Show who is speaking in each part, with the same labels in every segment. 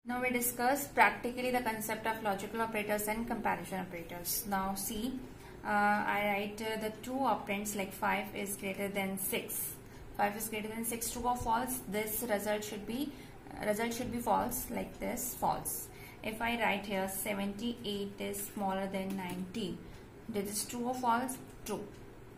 Speaker 1: Now we discuss practically the concept of logical operators and comparison operators. Now see, I write the two operands like 5 is greater than 6. 5 is greater than 6, true or false. This result should be false, like this, false. If I write here 78 is smaller than 90, this is true or false? True.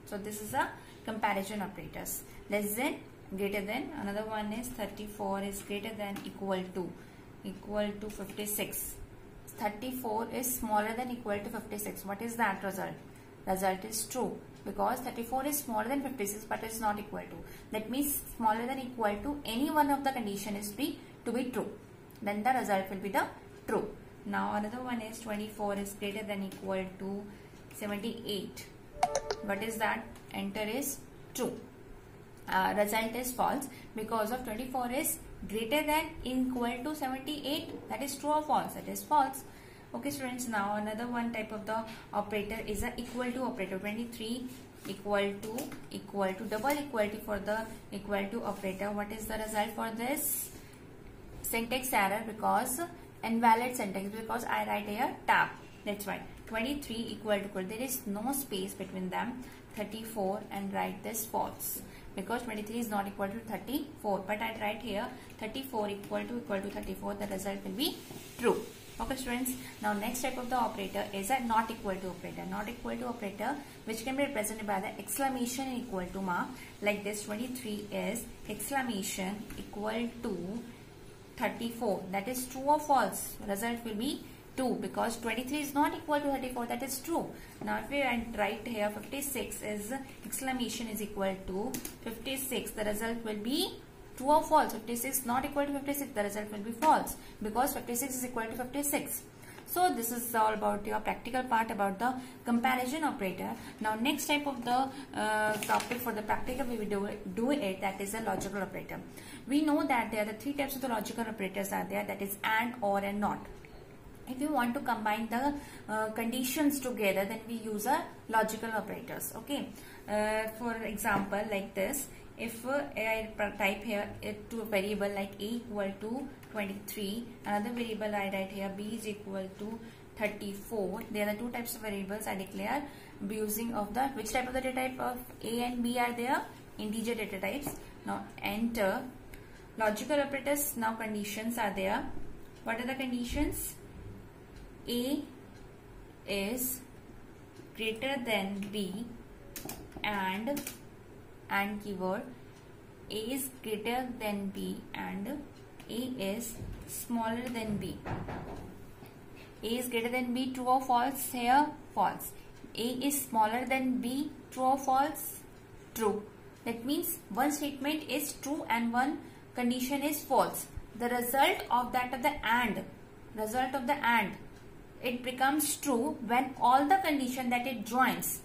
Speaker 1: So this is a comparison operators. Less than, greater than. Another one is 34 is greater than equal to 56. 34 is smaller than equal to 56. What is that result? Result is true, because 34 is smaller than 56 but it's not equal to. That means smaller than equal to any one of the condition is to be true. Then the result will be the true. Now another one is 24 is greater than equal to 78. What is that? Enter is true. Result is false because of 24 is greater than equal to 78. That is true or false? That is false. Okay students, now another one type of the operator is a equal to operator. 23 equal to double equality for the equal to operator. What is the result for this? Syntax error, because invalid syntax, because I write here tab. That's why 23 equal to there is no space between them. 34 and write this false, because 23 is not equal to 34, but I write here 34 equal to 34. The result will be true. Okay students, now next type of the operator is a not equal to operator. Not equal to operator which can be represented by the exclamation equal to mark, like this. 23 is exclamation equal to 34. That is true or false? Result will be 2, because 23 is not equal to 34. That is true. Now if we write here 56 is exclamation is equal to 56, the result will be true or false? 56 not equal to 56, the result will be false, because 56 is equal to 56. So this is all about your practical part about the comparison operator. Now next type of the topic for the practical we will do it, that is a logical operator. We know that there are the three types of the logical operators are there, that is and, or and not. If you want to combine the conditions together, then we use a logical operators. Okay. For example, like this, if I type here to a variable like a equal to 23, another variable I write here b is equal to 34. There are the two types of variables I declare using of the which type of the data type of a and b are there? Integer data types. Now enter logical operators. Now conditions are there. What are the conditions? A is greater than B and keyword A is greater than B and A is smaller than B. A is greater than B, true or false? Here false. A is smaller than B, true or false? True. That means one statement is true and one condition is false. The result of the AND, it becomes true when all the condition that it joins,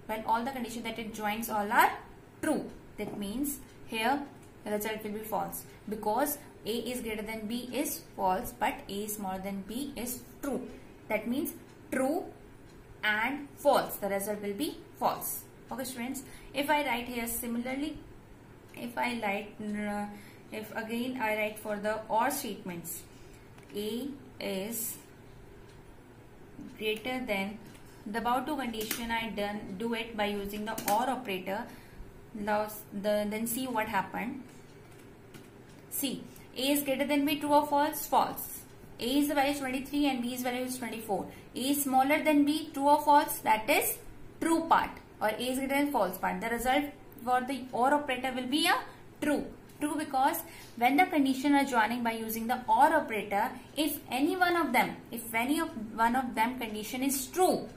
Speaker 1: all are true. That means here the result will be false, because A is greater than B is false, but A is smaller than B is true. That means true and false. The result will be false. Okay students, if I write here similarly, if again I write for the OR statements, A is greater than the above two condition, I do it by using the OR operator. Now then see what happened. See, A is greater than B, true or false? False. A is the value is 23 and B is value is 24. A is smaller than B, true or false? That is true part, or A is greater than false part. The result for the OR operator will be a true. True, because when the condition are joining by using the OR operator, if any one of them condition is true,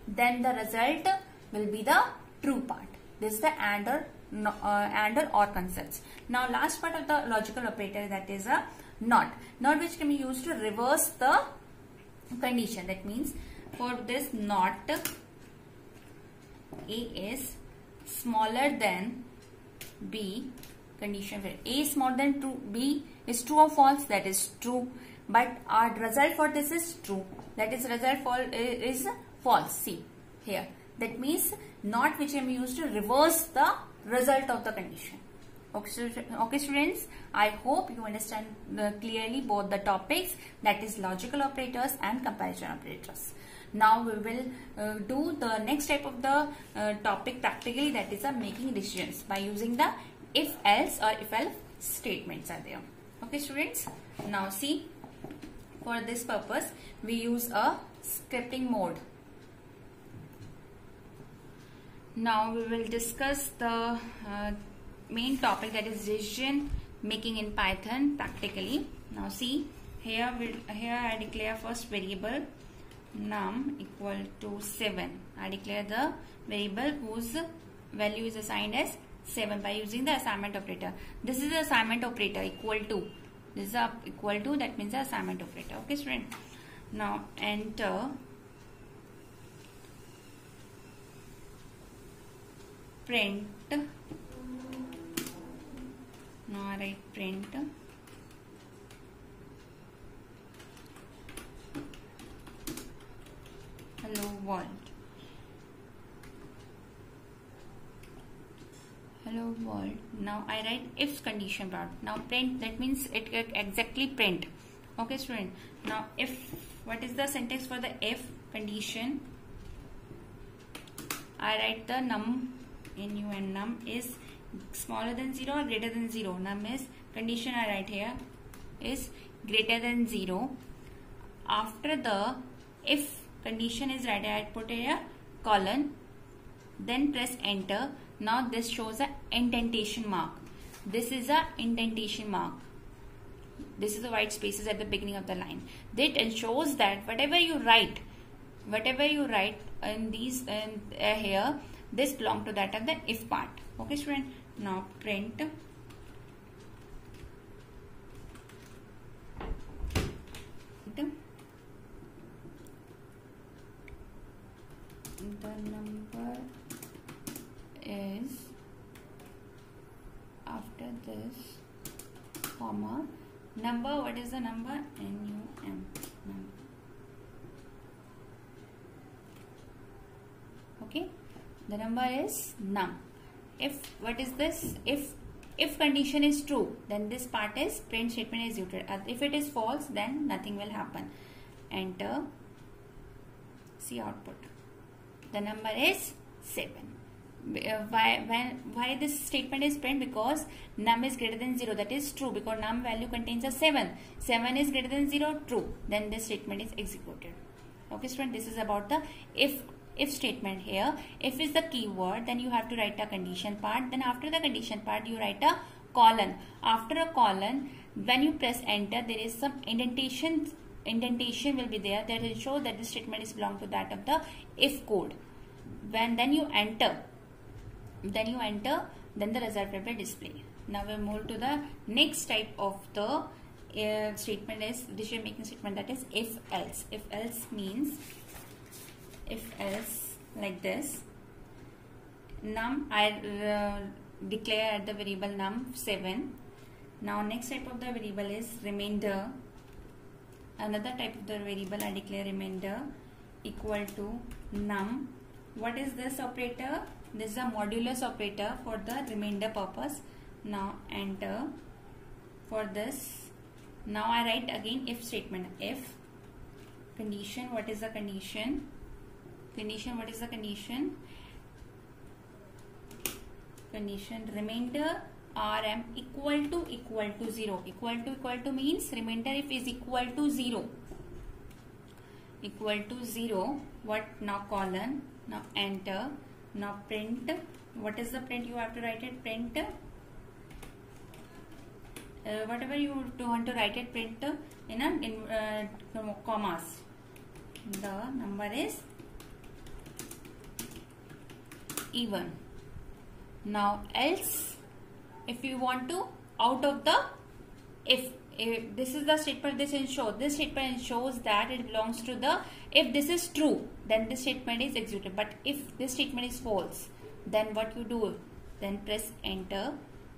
Speaker 1: then the result will be the true part. This is the AND or OR concepts. Now last part of the logical operator, that is a NOT. NOT which can be used to reverse the condition. That means for this NOT, A is smaller than B. Condition where A is smaller than B is true or false? That is true. But our result for this is true. That is result for is false. See here. That means not which can be used to reverse the result of the condition. Okay, students, I hope you understand clearly both the topics, that is logical operators and comparison operators. Now we will do the next type of the topic practically, that is making decisions by using the if else or if else statements are there. Okay, students, now see, for this purpose we use a scripting mode. Now we will discuss the main topic, that is decision making in Python practically. Now see, here I declare first variable num equal to 7. I declare the variable whose value is assigned as 7 by using the assignment operator. This is the assignment operator, equal to. This is a equal to, that means the assignment operator. Okay, student. Now enter print. Now I write print hello world. Hello world. Now I write if condition part. Now print, that means it exactly print. Okay, student. Now if, what is the syntax for the if condition? I write the num in num is smaller than 0 or greater than 0. Num is condition, I write here, is greater than 0. After the if condition is right, I put here colon, then press enter. Now this shows a indentation mark. This is a indentation mark. This is the white spaces at the beginning of the line. That ensures that whatever you write in these here, this belong to that of the if part. Okay, student. Now print the number is, after this comma, number, what is the number? NUM, number. Okay, the number is num. If, what is this? If condition is true, then this part is print statement is executed. If it is false, then nothing will happen. Enter. See output. The number is 7. Why this statement is print? Because num is greater than 0. That is true, because num value contains a 7. 7 is greater than 0, true. Then this statement is executed. Okay, student, this is about the if statement here. If is the keyword, then you have to write a condition part. Then after the condition part, you write a colon. After a colon, when you press enter, there is some indentation will be there that will show that this statement is belong to that of the if code. Then you enter, then the result will be displayed. Now we move to the next type of the statement, is decision making statement, that is if else. If else means, if else like this, num, I declare the variable num 7. Now next type of the variable is remainder. Another type of the variable, I declare remainder equal to num. What is this operator? This is a modulus operator for the remainder purpose. Now enter. For this, now I write again if statement. If condition, what is the condition? Condition, what is the condition? Condition remainder rm equal to 0. Equal to means remainder if is equal to 0. Equal to 0. What? Now colon. Now enter. Now print. What is the print? You have to write it print. Whatever you want to write it, print in commas. The number is even. Now else, if you want to out of the if this is the statement, this statement ensures that it belongs to the, if this is true, then this statement is executed. But if this statement is false, then what you do? Then press enter,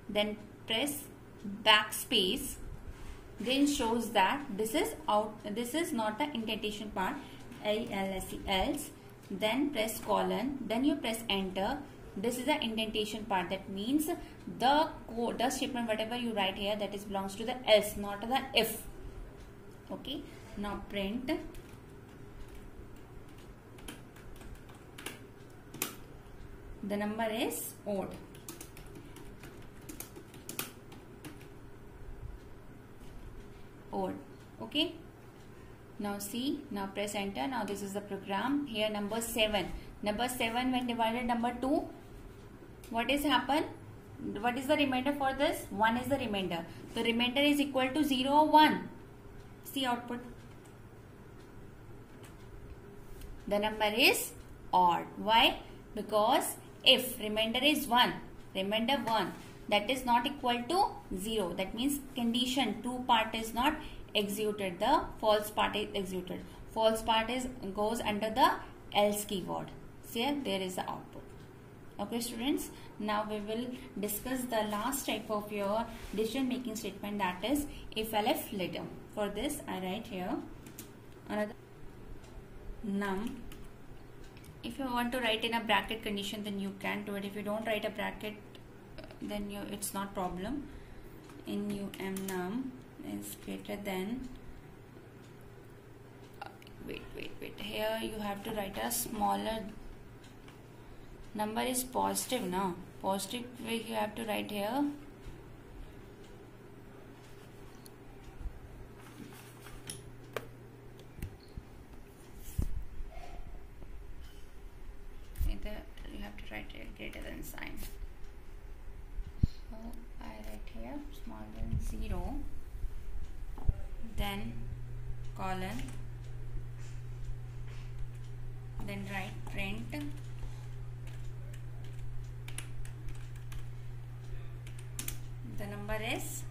Speaker 1: then press backspace, then shows that this is out, this is not the indentation part, else, then press colon, then you press enter. this is the indentation part. That means the statement whatever you write here, that is belongs to the else, not the if. Okay, now print the number is odd. Odd. Okay, now see, now press enter. Now this is the program. Here number 7 when divided number 2, what is happen? What is the remainder for this? 1 is the remainder. The remainder is equal to 0 or 1. See output. The number is odd. Why? Because if remainder is 1, remainder 1, that is not equal to 0. That means condition 2 part is not executed. The false part is executed. False part goes under the else keyword. See, there is the output. Okay students, now we will discuss the last type of your decision making statement, that is if elif later. For this I write here another num. If you want to write in a bracket condition, then you can do it. If you don't write a bracket, then it's not problem. In num is greater than, wait, here you have to write a smaller number is positive now. Positive you have to write here. Either you have to write a greater than sign. So I write here smaller than 0, then colon, then write print the number is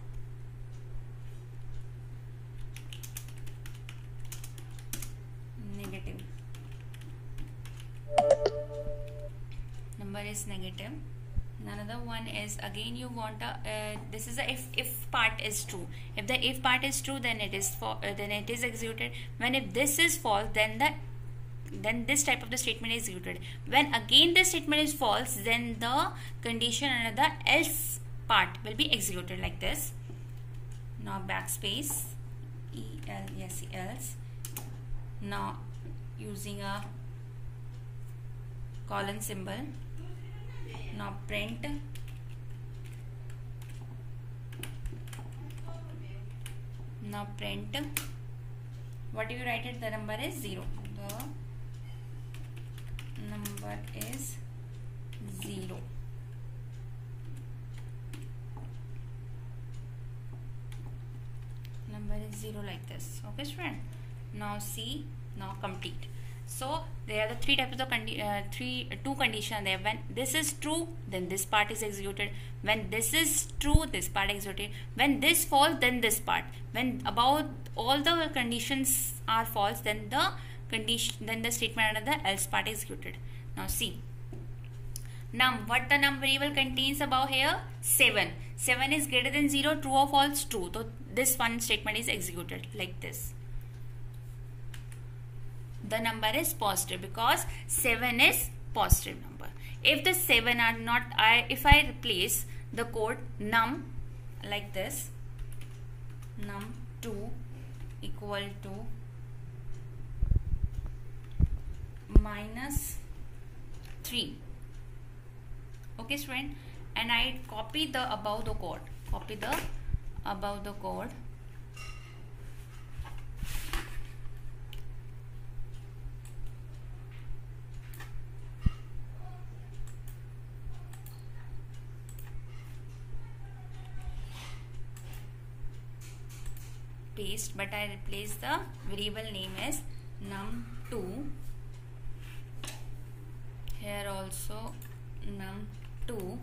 Speaker 1: negative. Number is negative. Another one is, again you want a this is a if part is true. If the if part is true, then it is then it is executed. When if this is false, then this type of the statement is executed. When again this statement is false, then the condition under the else part will be executed like this. Now backspace, else. Now using a colon symbol. Now print what do you write it? The number is 0. The number is 0. Number is 0 like this. Okay student, now see, now complete. So there are the three types of two conditions there. When this is true, then this part is executed. When this is true, this part executed. When this false, then this part. When about all the conditions are false, then the statement under the else part is executed. Now see, what the num variable contains above here? 7. 7 is greater than 0, true or false? True. So this one statement is executed like this. The number is positive because 7 is positive number. If the 7 are not, if I replace the code num like this, num2 equal to -3. Okay student, and I copy the above the code. Paste, but I replace the variable name as num2. Here also num2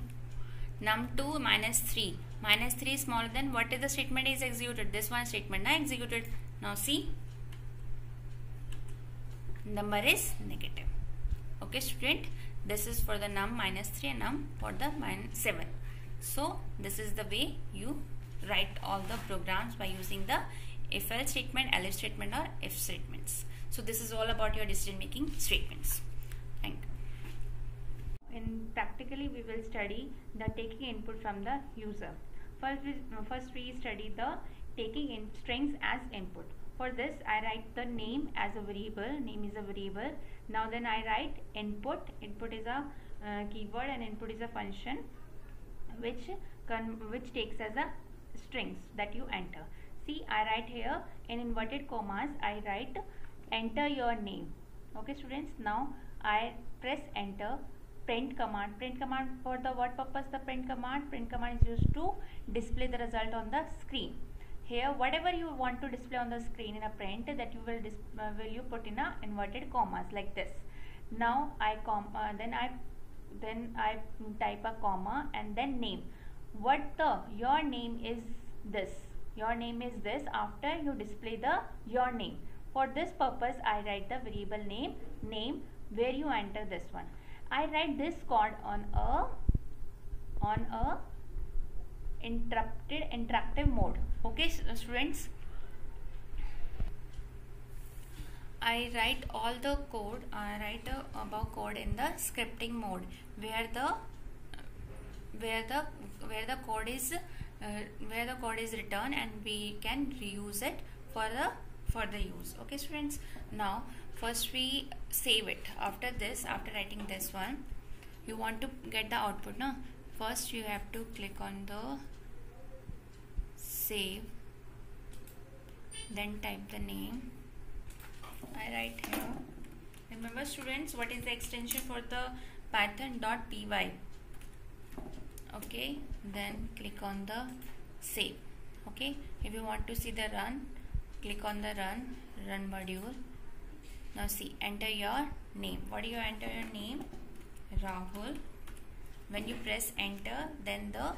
Speaker 1: -3. -3 is smaller than, what is the statement is executed? This one statement now executed. Now see, number is negative. Okay student, this is for the num -3 and num for the -7. So this is the way you write all the programs by using the if else statement, elif statement or if statements. So this is all about your decision making statements. Thank you. in practically we will study the taking input from the user. First we study the taking in strings as input. For this I write the name as a variable. Name is a variable. Now then I write input. Input is a keyword and input is a function which takes as a strings that you enter. See, I write here in inverted commas, I write enter your name. Okay students, now I press enter. Print command for the what purpose? The print command is used to display the result on the screen. Here whatever you want to display on the screen in a print, that you will you put in a inverted commas like this. Now I then I type a comma and then name. Your name is this. Your name is this. After you display your name. For this purpose I write the variable name where you enter this one. I write this code on a interactive mode. Okay students, I write all the code. I write above code in the scripting mode where the code is written and we can reuse it for the use. Okay students, now first we save it. After writing this one, you want to get the output, no? First you have to click on the save, then type the name. I write here. Remember students, what is the extension for the python.py? Okay, then click on the save. Okay, if you want to see the run, click on the run module. Now see, enter your name. What do you enter your name? Rahul. When you press enter, then the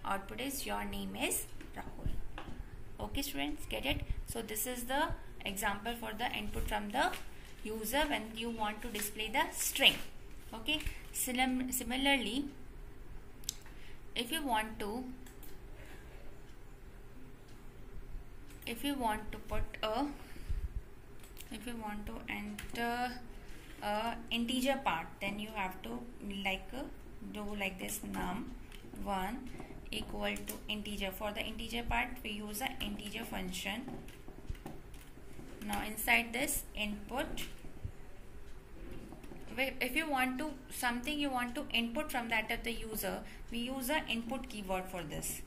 Speaker 1: output is your name is Rahul. Okay students, get it? So this is the example for the input from the user when you want to display the string. Okay, similarly, if you want to enter a integer part, then you have to do like this, num1 equal to integer. For the integer part we use an integer function. Now inside this input, if you want to something you want to input from that of the user, we use an input keyword for this.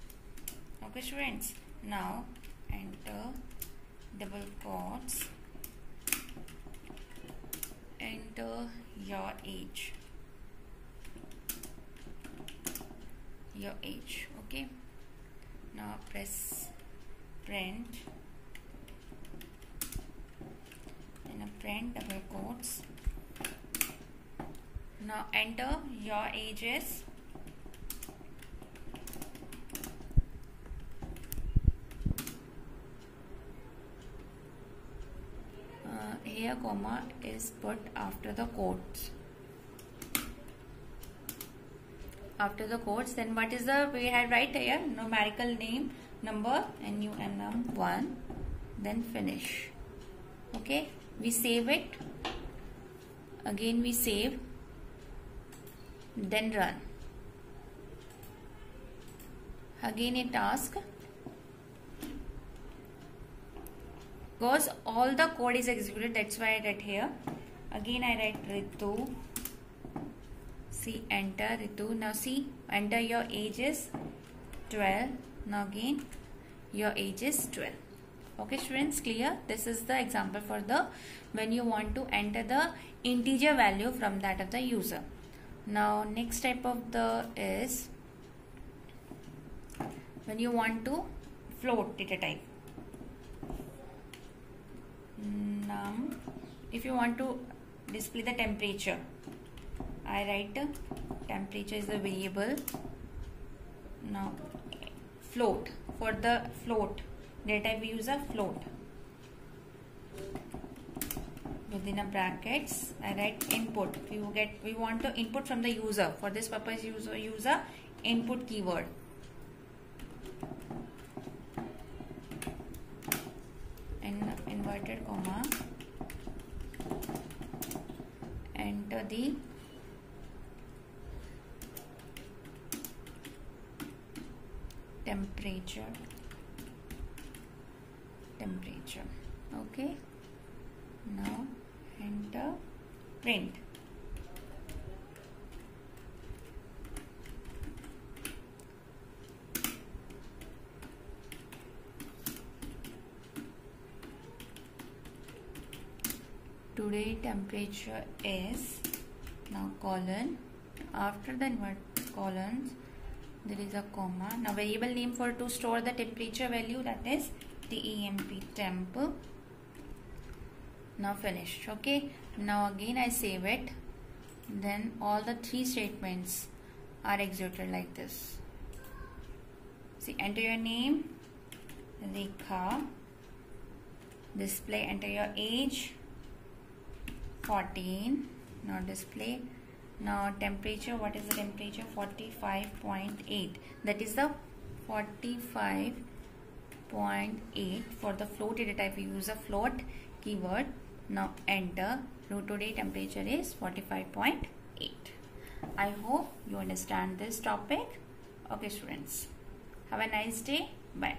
Speaker 1: Okay students, now enter double quotes, enter your age. Okay, now press print, and a print double quotes. Now enter your ages. Here comma is put after the quotes. After the quotes, then what is the we had right here? Numerical name, number, num1, then finish. Okay, we save it. Again we save, then run. Again it asks, because all the code is executed, that's why I write here. Again I write Ritu. See, enter Ritu. Now see, enter your age is 12. Now again your age is 12. Okay students, clear? This is the example for the when you want to enter the integer value from that of the user. Now next type of the is when you want to float data type. If you want to display the temperature, I write temperature is the variable. Now float, for the float data type we use a float. Within a brackets I write input. We want to input from the user. For this purpose use a input keyword. In inverted comma, enter the temperature. Okay, now enter print. Today temperature is, now colon, after the inverted colons there is a comma. Now variable name for to store the temperature value, that is temp. Now finished. Okay, now again I save it, then all the three statements are executed like this. See, enter your name Rekha, display, enter your age 14, now display. Now temperature, what is the temperature? 45.8, that is the 45.8 for the float data type. We use a float keyword. Now enter. Today temperature is 45.8. I hope you understand this topic. Okay students, have a nice day. Bye.